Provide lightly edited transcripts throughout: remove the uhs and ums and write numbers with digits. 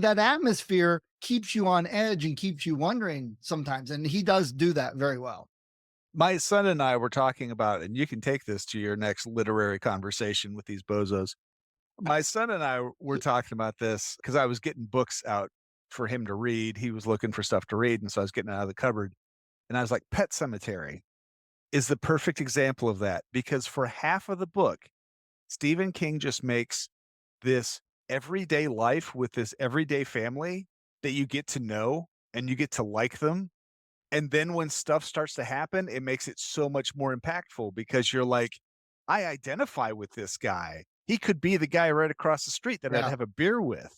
that atmosphere keeps you on edge and keeps you wondering sometimes. And he does do that very well. My son and I were talking about, and you can take this to your next literary conversation with these bozos. My son and I were talking about this because I was getting books out for him to read. He was looking for stuff to read, and so I was getting it out of the cupboard. And I was like, Pet Cemetery is the perfect example of that because for half of the book, Stephen King just makes this everyday life with this everyday family that you get to know and you get to like them. And then when stuff starts to happen, it makes it so much more impactful because you're like, I identify with this guy. He could be the guy right across the street that I'd Yeah, have a beer with.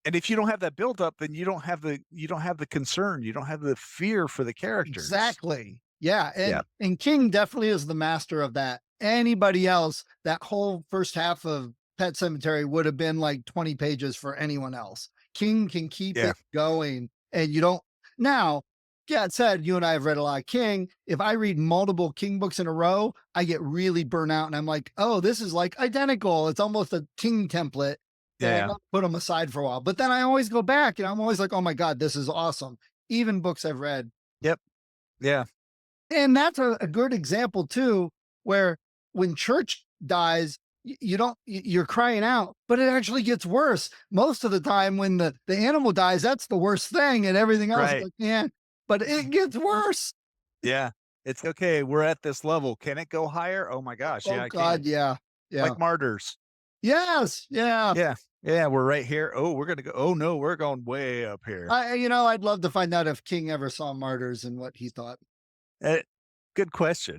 And if you don't have that build up, then you don't have the concern, you don't have the fear for the characters. exactly. Yeah. Yeah. And King definitely is the master of that. Anybody else, that whole first half of Pet Cemetery would have been like 20 pages for anyone else. King can keep Yeah. it going and you don't now. Yeah, it said you and I have read a lot of King. If I read multiple King books in a row, I get really burnt out and I'm like, oh, this is like identical. It's almost a King template. And Yeah. I'll put them aside for a while. But then I always go back and I'm always like, oh my God, this is awesome. Even books I've read. Yep. Yeah. And that's a good example too, where when Church dies, you don't, you're crying out, but it actually gets worse. Most of the time when the animal dies, that's the worst thing. And everything else, Right. like, man, but it gets worse. Yeah. It's okay. We're at this level. Can it go higher? Oh my gosh. Oh Yeah, I can. God. Yeah. Yeah. Like martyrs. Yes. Yeah. Yeah. Yeah. We're right here. Oh, we're going to go. Oh, no, we're going way up here. I'd love to find out if King ever saw Martyrs and what he thought. Eh, good question.